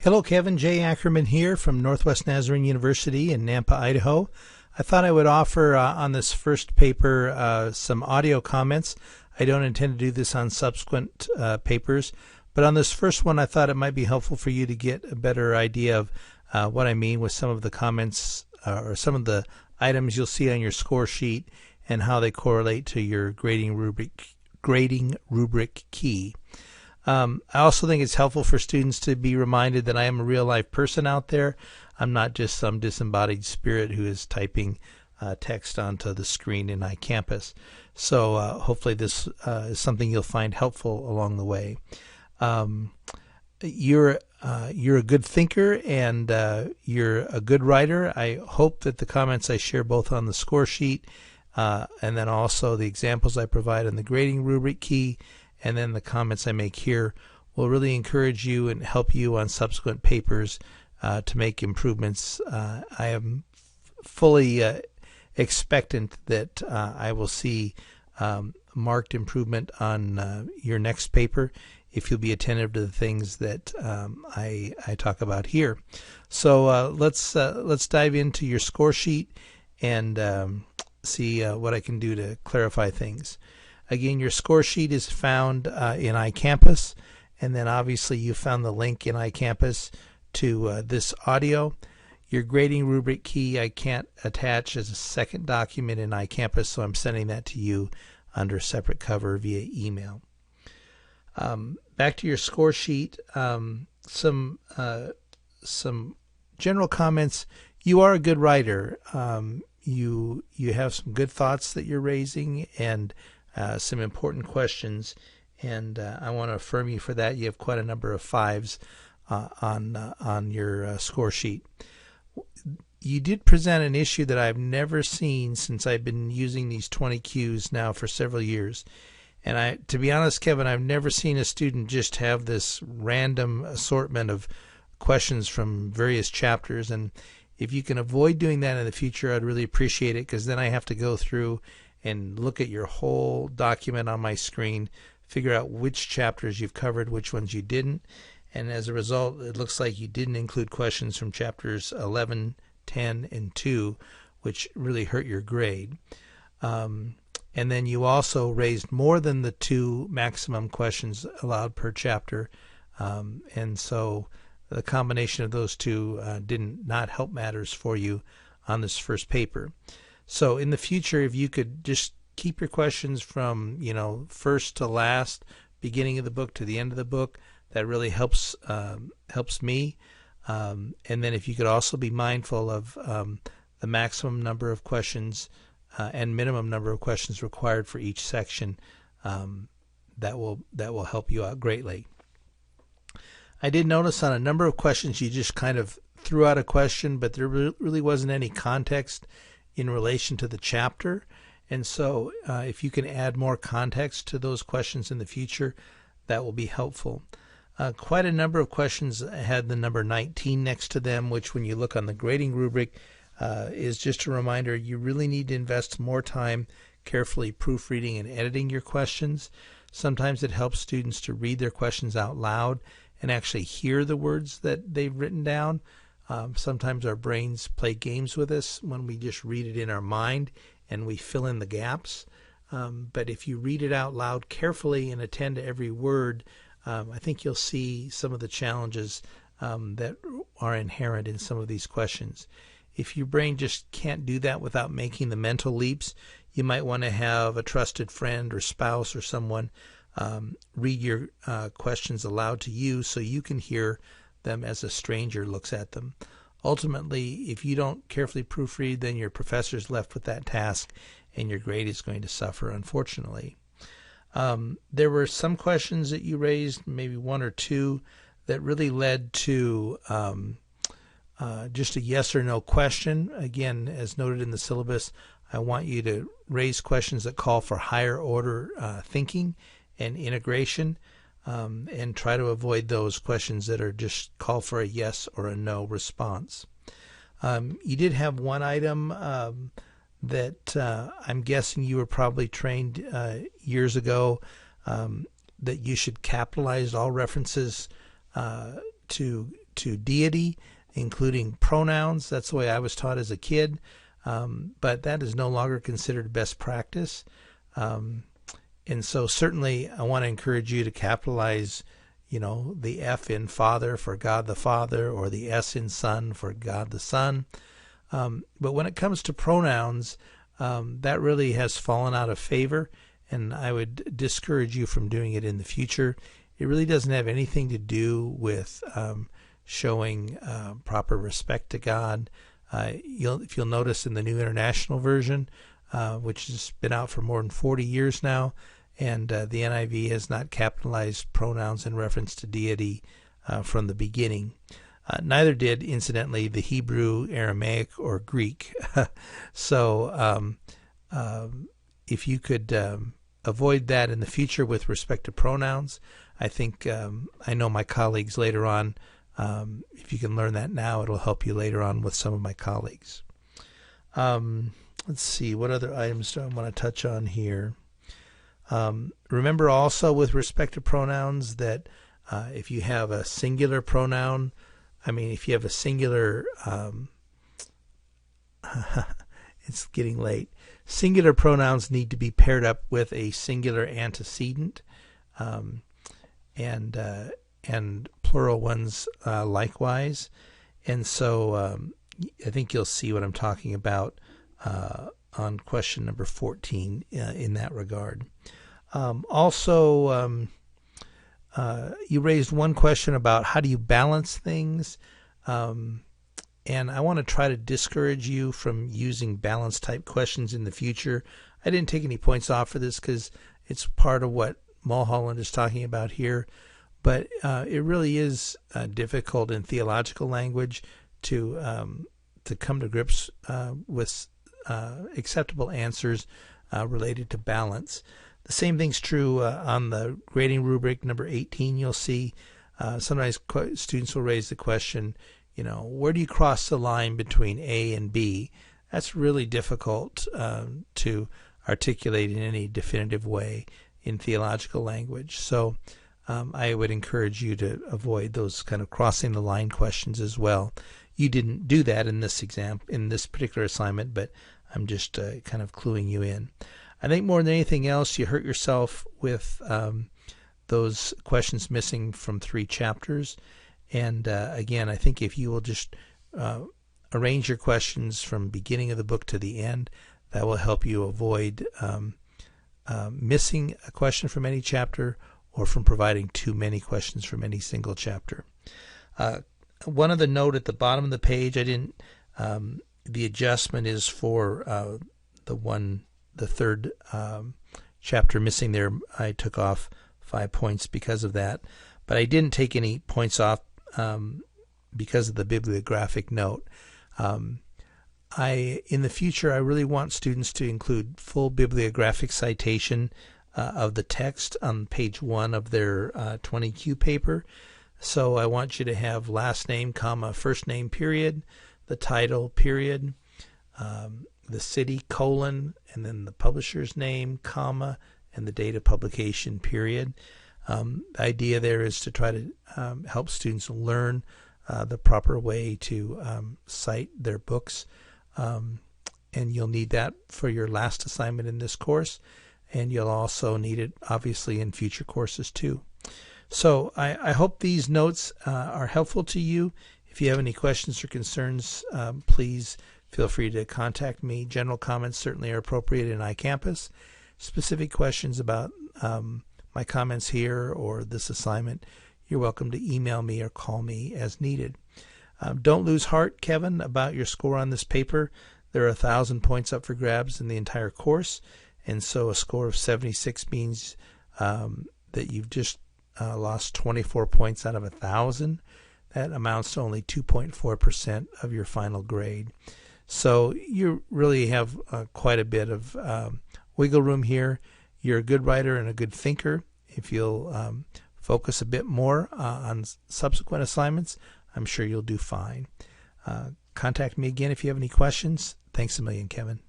Hello, Kevin. J. Ackerman here from Northwest Nazarene University in Nampa, Idaho. I thought I would offer on this first paper some audio comments. I don't intend to do this on subsequent papers, but on this first one I thought it might be helpful for you to get a better idea of what I mean with some of the comments or some of the items you'll see on your score sheet and how they correlate to your grading rubric key. I also think it's helpful for students to be reminded that I am a real-life person out there. I'm not just some disembodied spirit who is typing text onto the screen in iCampus. So hopefully this is something you'll find helpful along the way. You're a good thinker and you're a good writer. I hope that the comments I share both on the score sheet and then also the examples I provide on the grading rubric key and then the comments I make here will really encourage you and help you on subsequent papers to make improvements. I am fully expectant that I will see marked improvement on your next paper if you'll be attentive to the things that I talk about here. So let's dive into your score sheet and see what I can do to clarify things. Again, your score sheet is found in iCampus, and then obviously you found the link in iCampus to this audio. Your grading rubric key I can't attach as a second document in iCampus, so I'm sending that to you under separate cover via email. Back to your score sheet, some general comments. You are a good writer. You have some good thoughts that you're raising and some important questions, and I want to affirm you for that. You have quite a number of 5s on your score sheet. You did present an issue that I've never seen since I've been using these 20 Qs now for several years. And to be honest, Kevin, I've never seen a student just have this random assortment of questions from various chapters. And if you can avoid doing that in the future, I'd really appreciate it, because then I have to go through and look at your whole document on my screen, figure out which chapters you've covered, which ones you didn't. And as a result, it looks like you didn't include questions from chapters 11, 10, and 2, which really hurt your grade. And then you also raised more than the 2 maximum questions allowed per chapter. And so the combination of those two did not help matters for you on this first paper. So in the future, if you could just keep your questions from, first to last, beginning of the book to the end of the book, that really helps me. And then if you could also be mindful of the maximum number of questions and minimum number of questions required for each section, that will help you out greatly. I did notice on a number of questions you just kind of threw out a question, but there really wasn't any context in relation to the chapter. And so if you can add more context to those questions in the future, that will be helpful. Quite a number of questions had the number 19 next to them, which when you look on the grading rubric is just a reminder you really need to invest more time carefully proofreading and editing your questions. Sometimes it helps students to read their questions out loud and actually hear the words that they've written down. Sometimes our brains play games with us when we just read it in our mind and we fill in the gaps. But if you read it out loud carefully and attend to every word, I think you'll see some of the challenges that are inherent in some of these questions. If your brain just can't do that without making the mental leaps, you might want to have a trusted friend or spouse or someone read your questions aloud to you so you can hear them as a stranger looks at them. Ultimately, if you don't carefully proofread, then your professor's left with that task and your grade is going to suffer, unfortunately. There were some questions that you raised, maybe 1 or 2, that really led to just a yes or no question. Again, as noted in the syllabus, I want you to raise questions that call for higher order thinking and integration, and try to avoid those questions that are just call for a yes or a no response. You did have one item that I'm guessing you were probably trained years ago that you should capitalize all references to to deity, including pronouns. That's the way I was taught as a kid, but that is no longer considered best practice. And so certainly I want to encourage you to capitalize, the F in Father for God the Father, or the S in Son for God the Son. But when it comes to pronouns, that really has fallen out of favor, and I would discourage you from doing it in the future. It really doesn't have anything to do with showing proper respect to God. If you'll notice in the New International Version, which has been out for more than 40 years now, and the NIV has not capitalized pronouns in reference to deity from the beginning. Neither did, incidentally, the Hebrew, Aramaic, or Greek. So if you could avoid that in the future with respect to pronouns, I think I know my colleagues later on, if you can learn that now, it'll help you later on with some of my colleagues. Let's see, what other items do I want to touch on here? Remember also with respect to pronouns that if you have a singular pronoun, if you have a singular, it's getting late. Singular pronouns need to be paired up with a singular antecedent, and plural ones likewise. And so I think you'll see what I'm talking about on question number 14 in that regard. Also, you raised one question about how do you balance things, and I want to try to discourage you from using balance type questions in the future. I didn't take any points off for this because it's part of what Mulholland is talking about here, but it really is difficult in theological language to come to grips with acceptable answers related to balance. The same thing's true on the grading rubric number 18. You'll see sometimes students will raise the question, where do you cross the line between A and B? That's really difficult to articulate in any definitive way in theological language. So I would encourage you to avoid those kind of crossing the line questions as well. You didn't do that in this exam, in this particular assignment, but I'm just kind of cluing you in. I think more than anything else, you hurt yourself with those questions missing from 3 chapters. And again, I think if you will just arrange your questions from beginning of the book to the end, that will help you avoid missing a question from any chapter or from providing too many questions from any single chapter. One other note at the bottom of the page, I didn't. The adjustment is for the third chapter missing there. I took off 5 points because of that, but I didn't take any points off because of the bibliographic note. In the future, I really want students to include full bibliographic citation of the text on page 1 of their 20Q paper. So I want you to have last name, comma, first name, period, the title, period, the city, colon, and then the publisher's name, comma, and the date of publication, period. The idea there is to try to help students learn the proper way to cite their books. And you'll need that for your last assignment in this course, and you'll also need it, obviously, in future courses too. So I hope these notes are helpful to you. If you have any questions or concerns, please feel free to contact me. General comments certainly are appropriate in iCampus. Specific questions about my comments here or this assignment, you're welcome to email me or call me as needed. Don't lose heart, Kevin, about your score on this paper. There are 1,000 points up for grabs in the entire course, and so a score of 76 means that you've just lost 24 points out of 1,000. That amounts to only 2.4% of your final grade. So you really have quite a bit of wiggle room here. You're a good writer and a good thinker. If you'll focus a bit more on subsequent assignments, I'm sure you'll do fine. Contact me again if you have any questions. Thanks a million, Kevin.